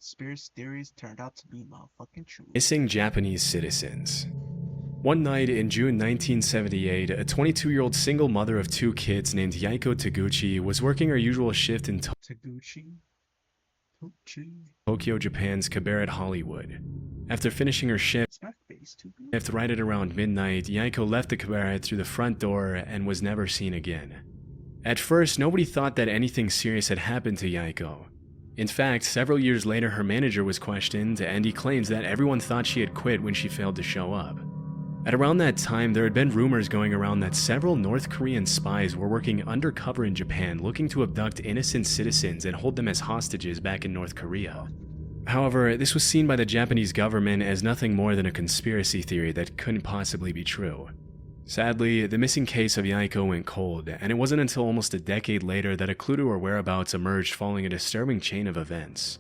conspiracy theories turned out to be motherfucking true. Missing Japanese citizens. One night in June 1978, a 22-year-old single mother of 2 kids named Yaiko Taguchi was working her usual shift in Taguchi. Tokyo, Japan's cabaret Hollywood. After finishing her shift right at around midnight, Yaiko left the cabaret through the front door and was never seen again. At first, nobody thought that anything serious had happened to Yaiko. In fact, several years later, her manager was questioned, and he claims that everyone thought she had quit when she failed to show up. At around that time, there had been rumors going around that several North Korean spies were working undercover in Japan looking to abduct innocent citizens and hold them as hostages back in North Korea. However, this was seen by the Japanese government as nothing more than a conspiracy theory that couldn't possibly be true. Sadly, the missing case of Yaiko went cold, and it wasn't until almost a decade later that a clue to her whereabouts emerged following a disturbing chain of events.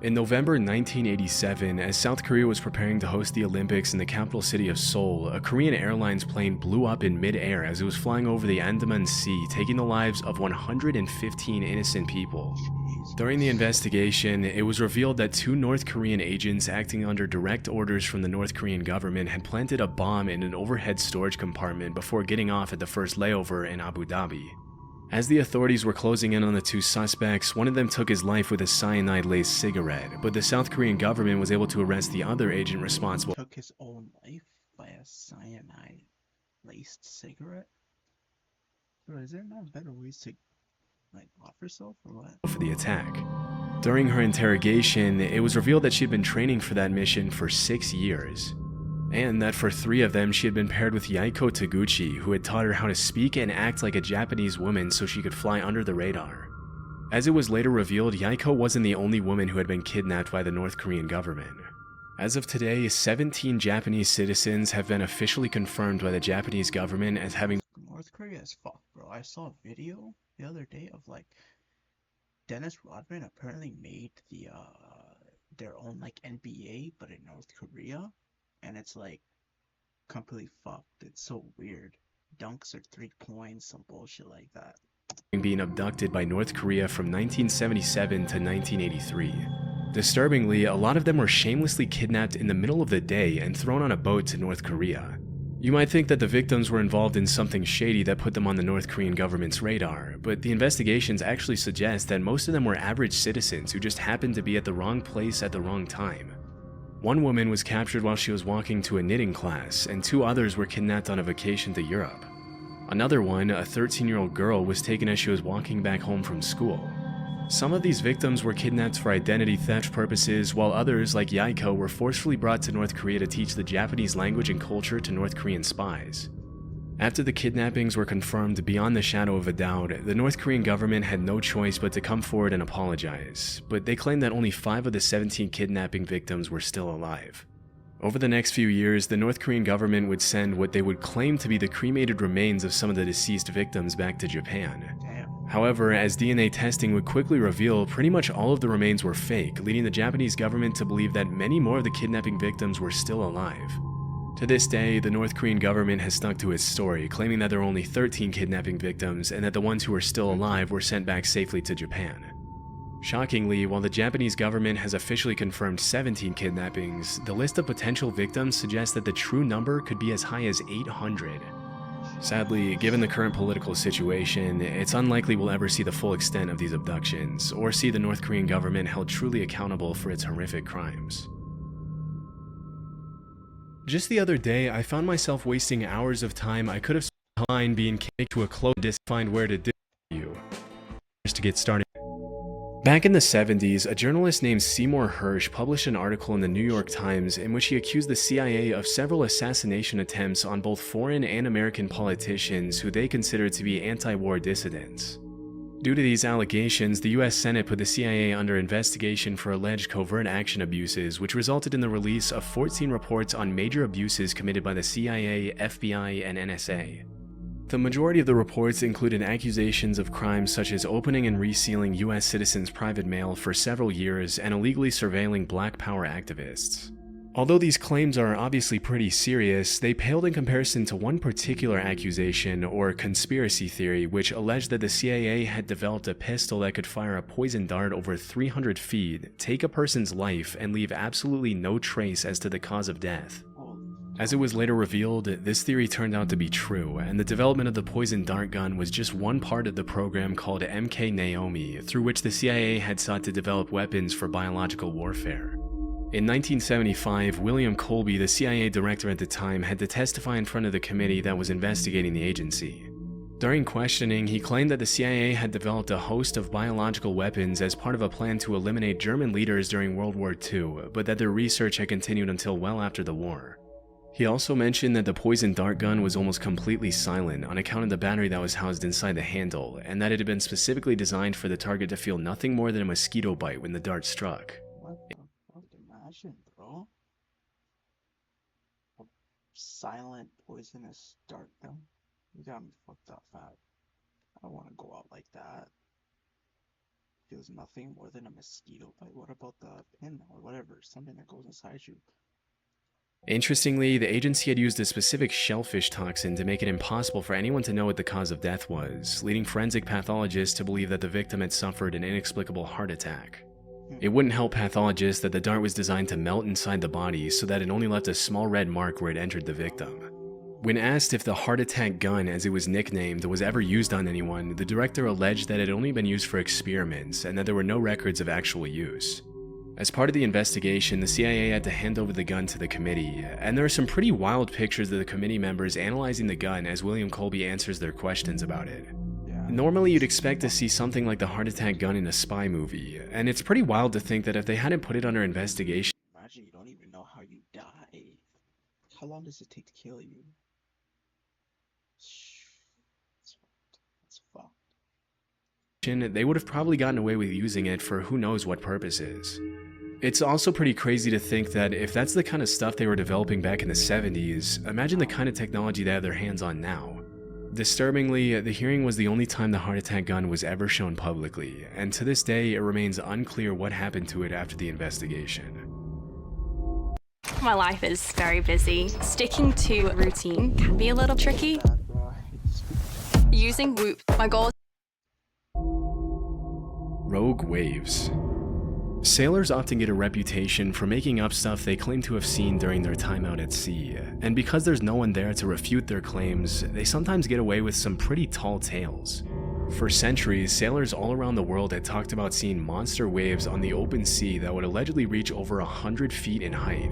In November 1987, as South Korea was preparing to host the Olympics in the capital city of Seoul, a Korean Airlines plane blew up in mid-air as it was flying over the Andaman Sea, taking the lives of 115 innocent people. During the investigation, it was revealed that 2 North Korean agents acting under direct orders from the North Korean government had planted a bomb in an overhead storage compartment before getting off at the first layover in Abu Dhabi. As the authorities were closing in on the 2 suspects, one of them took his life with a cyanide-laced cigarette, but the South Korean government was able to arrest the other agent responsible. Took his own life by a cyanide-laced cigarette? Bro, is there not better ways to, off herself or what? For the attack. During her interrogation, it was revealed that she had been training for that mission for 6 years. And that for 3 of them, she had been paired with Yaiko Taguchi, who had taught her how to speak and act like a Japanese woman so she could fly under the radar. As it was later revealed, Yaiko wasn't the only woman who had been kidnapped by the North Korean government. As of today, 17 Japanese citizens have been officially confirmed by the Japanese government as having. North Korea is fucked, bro. I saw a video the other day of Dennis Rodman apparently made their own NBA, but in North Korea. And it's completely fucked. It's so weird. Dunks are 3 points, some bullshit like that. Being abducted by North Korea from 1977 to 1983. Disturbingly, a lot of them were shamelessly kidnapped in the middle of the day and thrown on a boat to North Korea. You might think that the victims were involved in something shady that put them on the North Korean government's radar, but the investigations actually suggest that most of them were average citizens who just happened to be at the wrong place at the wrong time. One woman was captured while she was walking to a knitting class, and 2 others were kidnapped on a vacation to Europe. Another one, a 13-year-old girl, was taken as she was walking back home from school. Some of these victims were kidnapped for identity theft purposes, while others, like Yaiko, were forcefully brought to North Korea to teach the Japanese language and culture to North Korean spies. After the kidnappings were confirmed beyond the shadow of a doubt, the North Korean government had no choice but to come forward and apologize, but they claimed that only 5 of the 17 kidnapping victims were still alive. Over the next few years, the North Korean government would send what they would claim to be the cremated remains of some of the deceased victims back to Japan. However, as DNA testing would quickly reveal, pretty much all of the remains were fake, leading the Japanese government to believe that many more of the kidnapping victims were still alive. To this day, the North Korean government has stuck to its story, claiming that there were only 13 kidnapping victims and that the ones who were still alive were sent back safely to Japan. Shockingly, while the Japanese government has officially confirmed 17 kidnappings, the list of potential victims suggests that the true number could be as high as 800. Sadly, given the current political situation, it's unlikely we'll ever see the full extent of these abductions, or see the North Korean government held truly accountable for its horrific crimes. Just the other day, I found myself wasting hours of time I could have spent online being kicked to a closed disk to find where to do you. Just to get started. Back in the 70s, a journalist named Seymour Hersh published an article in the New York Times in which he accused the CIA of several assassination attempts on both foreign and American politicians who they considered to be anti-war dissidents. Due to these allegations, the US Senate put the CIA under investigation for alleged covert action abuses, which resulted in the release of 14 reports on major abuses committed by the CIA, FBI, and NSA. The majority of the reports included accusations of crimes such as opening and resealing US citizens' private mail for several years and illegally surveilling Black Power activists. Although these claims are obviously pretty serious, they paled in comparison to one particular accusation or conspiracy theory which alleged that the CIA had developed a pistol that could fire a poison dart over 300 feet, take a person's life, and leave absolutely no trace as to the cause of death. As it was later revealed, this theory turned out to be true, and the development of the poison dart gun was just one part of the program called MK Naomi, through which the CIA had sought to develop weapons for biological warfare. In 1975, William Colby, the CIA director at the time, had to testify in front of the committee that was investigating the agency. During questioning, he claimed that the CIA had developed a host of biological weapons as part of a plan to eliminate German leaders during World War II, but that their research had continued until well after the war. He also mentioned that the poison dart gun was almost completely silent on account of the battery that was housed inside the handle, and that it had been specifically designed for the target to feel nothing more than a mosquito bite when the dart struck. Imagine, bro. A silent poisonous dart gun. You got me fucked up, fat. I don't want to go out like that. Feels nothing more than a mosquito bite. What about the pin or whatever? Something that goes inside you. Interestingly, the agency had used a specific shellfish toxin to make it impossible for anyone to know what the cause of death was, leading forensic pathologists to believe that the victim had suffered an inexplicable heart attack. It wouldn't help pathologists that the dart was designed to melt inside the body so that it only left a small red mark where it entered the victim. When asked if the heart attack gun, as it was nicknamed, was ever used on anyone, the director alleged that it had only been used for experiments and that there were no records of actual use. As part of the investigation, the CIA had to hand over the gun to the committee, and there are some pretty wild pictures of the committee members analyzing the gun as William Colby answers their questions about it. Normally you'd expect to see something like the heart attack gun in a spy movie, and it's pretty wild to think that if they hadn't put it under investigation... Imagine you don't even know how you die. How long does it take to kill you? That's fucked. They would have probably gotten away with using it for who knows what purposes. It's also pretty crazy to think that if that's the kind of stuff they were developing back in the 70s, imagine the kind of technology they have their hands on now. Disturbingly, the hearing was the only time the heart attack gun was ever shown publicly, and to this day it remains unclear what happened to it after the investigation. My life is very busy. Sticking to routine can be a little tricky. Using Whoop, my goal is... Rogue waves. Sailors often get a reputation for making up stuff they claim to have seen during their time out at sea, and because there's no one there to refute their claims, they sometimes get away with some pretty tall tales. For centuries, sailors all around the world had talked about seeing monster waves on the open sea that would allegedly reach over 100 feet in height.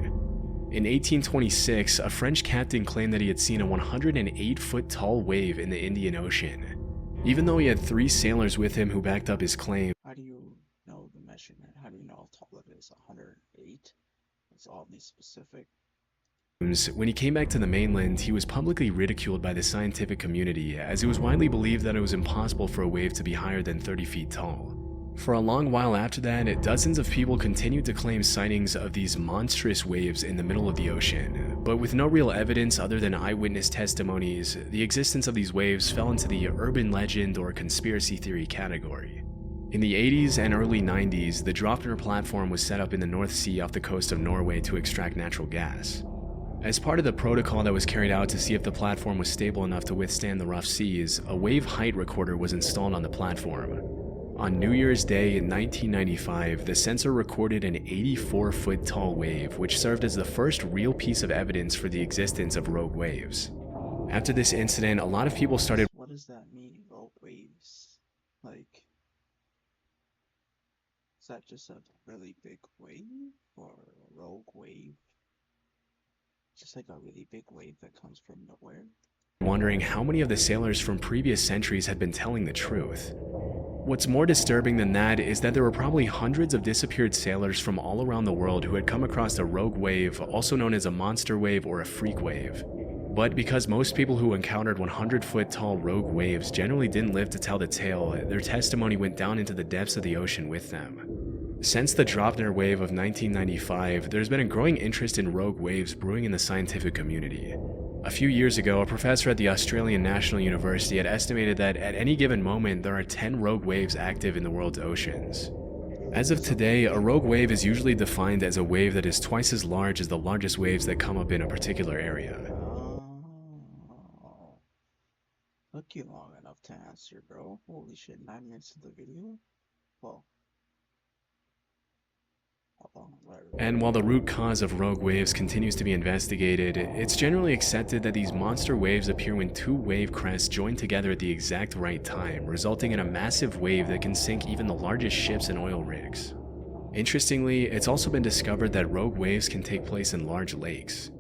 In 1826, a French captain claimed that he had seen a 108-foot tall wave in the Indian Ocean. Even though he had 3 sailors with him who backed up his claim, How do you know the measurement? How do you know how tall it is? 108? It's oddly specific. when he came back to the mainland, he was publicly ridiculed by the scientific community, as it was widely believed that it was impossible for a wave to be higher than 30 feet tall. For a long while after that, dozens of people continued to claim sightings of these monstrous waves in the middle of the ocean, but with no real evidence other than eyewitness testimonies, the existence of these waves fell into the urban legend or conspiracy theory category. In the 80s and early 90s, the Draupner platform was set up in the North Sea off the coast of Norway to extract natural gas. As part of the protocol that was carried out to see if the platform was stable enough to withstand the rough seas, a wave height recorder was installed on the platform. On New Year's Day in 1995, the sensor recorded an 84-foot tall wave, which served as the first real piece of evidence for the existence of rogue waves. After this incident, a lot of people started... What does that mean, rogue waves? Like, is that just a really big wave? Or a rogue wave? Just like a really big wave that comes from nowhere? wondering how many of the sailors from previous centuries had been telling the truth. What's more disturbing than that is that there were probably hundreds of disappeared sailors from all around the world who had come across a rogue wave, also known as a monster wave or a freak wave. But because most people who encountered 100-foot tall rogue waves generally didn't live to tell the tale, their testimony went down into the depths of the ocean with them. Since the Draupner wave of 1995, there's been a growing interest in rogue waves brewing in the scientific community. A few years ago, a professor at the Australian National University had estimated that at any given moment there are 10 rogue waves active in the world's oceans. As of today, a rogue wave is usually defined as a wave that is twice as large as the largest waves that come up in a particular area. Oh. Took you long enough to answer, bro. Holy shit, 9 minutes of the video? Well. How long? And while the root cause of rogue waves continues to be investigated, it's generally accepted that these monster waves appear when two wave crests join together at the exact right time, resulting in a massive wave that can sink even the largest ships and oil rigs. Interestingly, it's also been discovered that rogue waves can take place in large lakes.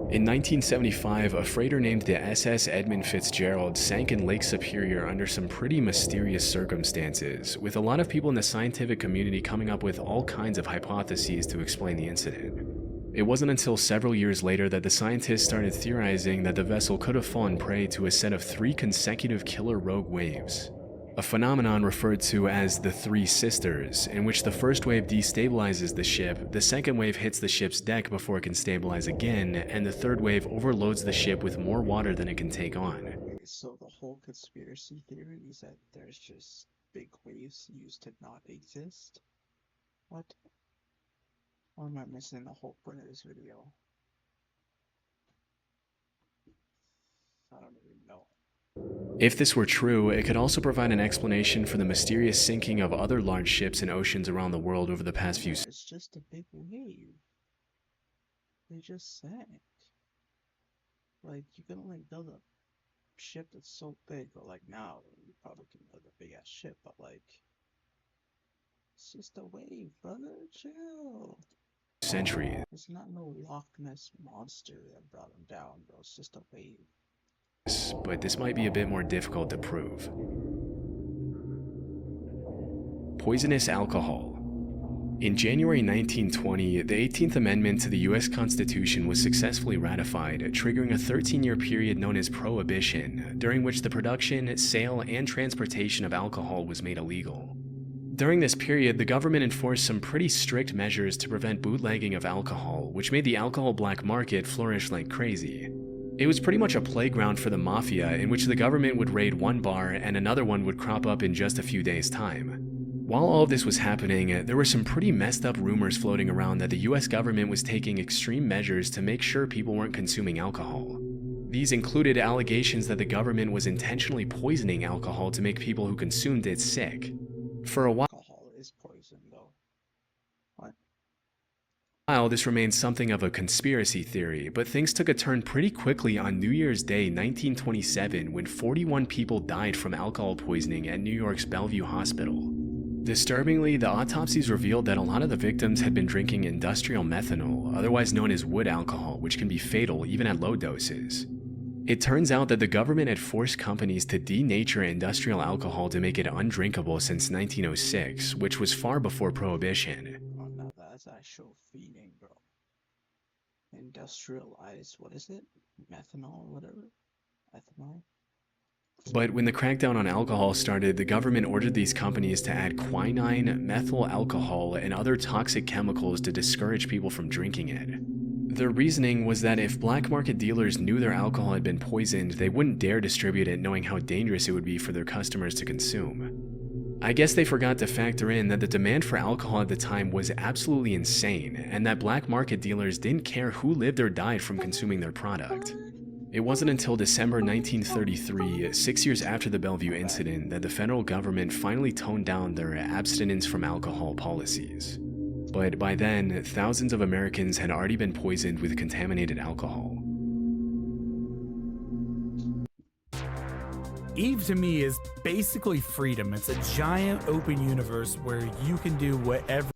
In 1975, a freighter named the SS Edmund Fitzgerald sank in Lake Superior under some pretty mysterious circumstances, with a lot of people in the scientific community coming up with all kinds of hypotheses to explain the incident. It wasn't until several years later that the scientists started theorizing that the vessel could have fallen prey to a set of 3 consecutive killer rogue waves. A phenomenon referred to as the Three Sisters, in which the first wave destabilizes the ship, the second wave hits the ship's deck before it can stabilize again, and the third wave overloads the ship with more water than it can take on. Okay, so the whole conspiracy theory is that there's just big waves used to not exist? What? Or am I missing the whole point of this video? I don't even know. If this were true, it could also provide an explanation for the mysterious sinking of other large ships in oceans around the world over the past few. It's just a big wave. They just sank. Like, you can only build a ship that's so big, or like now, you probably can build a big ass ship, but like, it's just a wave, brother. Chill. Century. It's not no Loch Ness monster that brought him down, bro. It's just a wave. But this might be a bit more difficult to prove. Poisonous alcohol. In January 1920, the 18th Amendment to the US Constitution was successfully ratified, triggering a 13-year period known as Prohibition, during which the production, sale, and transportation of alcohol was made illegal. During this period, the government enforced some pretty strict measures to prevent bootlegging of alcohol, which made the alcohol black market flourish like crazy. It was pretty much a playground for the mafia, in which the government would raid one bar and another one would crop up in just a few days' time. While all of this was happening, there were some pretty messed up rumors floating around that the US government was taking extreme measures to make sure people weren't consuming alcohol. These included allegations that the government was intentionally poisoning alcohol to make people who consumed it sick. For a while, Alcohol is poison, though. What? this remained something of a conspiracy theory, but things took a turn pretty quickly on New Year's Day 1927 when 41 people died from alcohol poisoning at New York's Bellevue Hospital. Disturbingly, the autopsies revealed that a lot of the victims had been drinking industrial methanol, otherwise known as wood alcohol, which can be fatal even at low doses. It turns out that the government had forced companies to denature industrial alcohol to make it undrinkable since 1906, which was far before Prohibition. Oh, no, that's actual feeding, bro. Industrialized, what is it? Methanol or whatever? Ethanol? But when the crackdown on alcohol started, the government ordered these companies to add quinine, methyl alcohol, and other toxic chemicals to discourage people from drinking it. Their reasoning was that if black market dealers knew their alcohol had been poisoned, they wouldn't dare distribute it knowing how dangerous it would be for their customers to consume. I guess they forgot to factor in that the demand for alcohol at the time was absolutely insane, and that black market dealers didn't care who lived or died from consuming their product. It wasn't until December 1933, 6 years after the Bellevue incident, that the federal government finally toned down their abstinence from alcohol policies. But by then, thousands of Americans had already been poisoned with contaminated alcohol. EVE to me is basically freedom. It's a giant open universe where you can do whatever.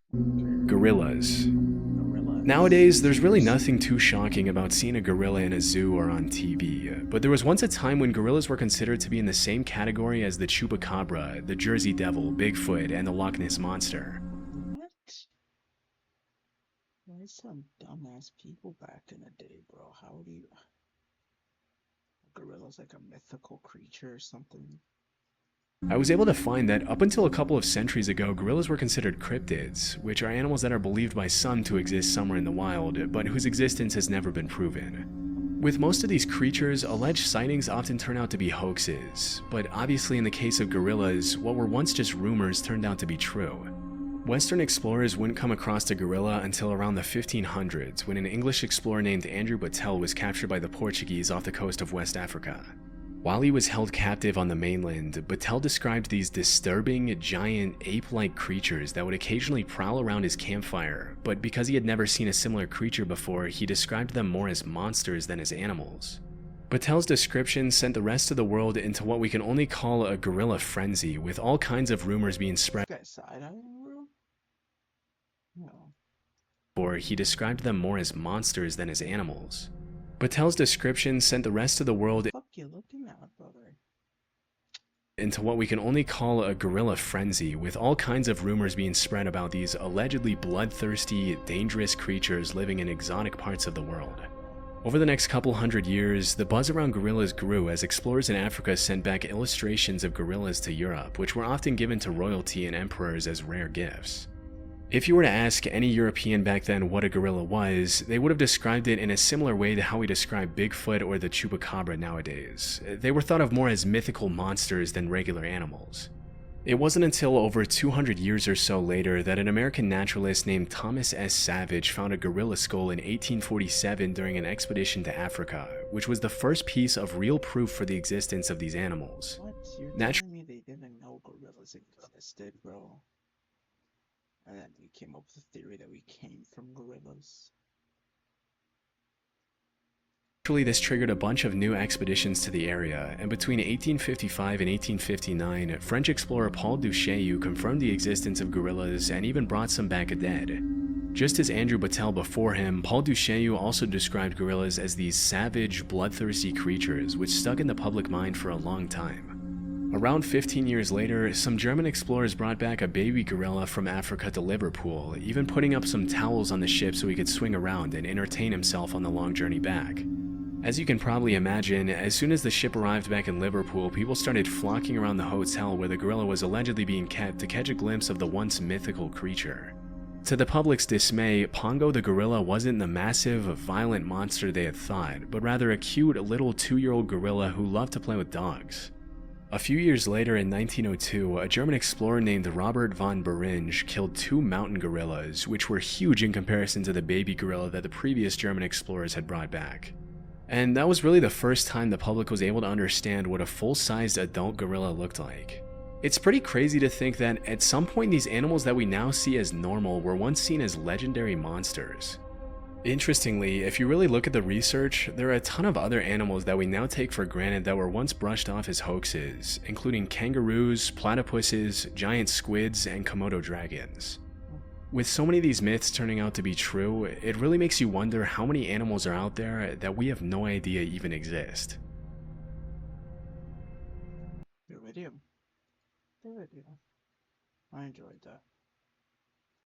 Gorillas. Nowadays, there's really nothing too shocking about seeing a gorilla in a zoo or on TV, but there was once a time when gorillas were considered to be in the same category as the chupacabra, the Jersey Devil, Bigfoot, and the Loch Ness Monster. What? There's some dumbass people back in the day, bro. How do you... A gorilla's like a mythical creature or something. I was able to find that up until a couple of centuries ago, gorillas were considered cryptids, which are animals that are believed by some to exist somewhere in the wild, but whose existence has never been proven. With most of these creatures, alleged sightings often turn out to be hoaxes, but obviously in the case of gorillas, what were once just rumors turned out to be true. Western explorers wouldn't come across a gorilla until around the 1500s, when an English explorer named Andrew Battelle was captured by the Portuguese off the coast of West Africa. While he was held captive on the mainland, Battelle described these disturbing, giant, ape-like creatures that would occasionally prowl around his campfire, but because he had never seen a similar creature before, he described them more as monsters than as animals. Battelle's description sent the rest of the world into what we can only call a gorilla frenzy, with all kinds of rumors being spread. This guy's side-eyeing, bro? No. Or he described them more as monsters than as animals. Battelle's description sent the rest of the world Fuck you looking at, brother? into what we can only call a gorilla frenzy, with all kinds of rumors being spread about these allegedly bloodthirsty, dangerous creatures living in exotic parts of the world. Over the next couple hundred years, the buzz around gorillas grew as explorers in Africa sent back illustrations of gorillas to Europe, which were often given to royalty and emperors as rare gifts. If you were to ask any European back then what a gorilla was, they would have described it in a similar way to how we describe Bigfoot or the Chupacabra nowadays. They were thought of more as mythical monsters than regular animals. It wasn't until over 200 years or so later that an American naturalist named Thomas S. Savage found a gorilla skull in 1847 during an expedition to Africa, which was the first piece of real proof for the existence of these animals. What? You're Natu- telling me they didn't know gorillas existed, bro? And then we came up with the theory that we came from gorillas. Actually, this triggered a bunch of new expeditions to the area, and between 1855 and 1859, French explorer Paul Duchaillu confirmed the existence of gorillas and even brought some back dead. Just as Andrew Battelle before him, Paul Duchaillu also described gorillas as these savage, bloodthirsty creatures which stuck in the public mind for a long time. Around 15 years later, some German explorers brought back a baby gorilla from Africa to Liverpool, even putting up some towels on the ship so he could swing around and entertain himself on the long journey back. As you can probably imagine, as soon as the ship arrived back in Liverpool, people started flocking around the hotel where the gorilla was allegedly being kept to catch a glimpse of the once mythical creature. To the public's dismay, Pongo the gorilla wasn't the massive, violent monster they had thought, but rather a cute little 2-year-old gorilla who loved to play with dogs. A few years later in 1902, a German explorer named Robert von Beringe killed 2 mountain gorillas, which were huge in comparison to the baby gorilla that the previous German explorers had brought back. And that was really the first time the public was able to understand what a full-sized adult gorilla looked like. It's pretty crazy to think that at some point these animals that we now see as normal were once seen as legendary monsters. Interestingly, if you really look at the research, there are a ton of other animals that we now take for granted that were once brushed off as hoaxes, including kangaroos, platypuses, giant squids, and Komodo dragons. With so many of these myths turning out to be true, it really makes you wonder how many animals are out there that we have no idea even exist. Good video. Good video. I enjoyed that.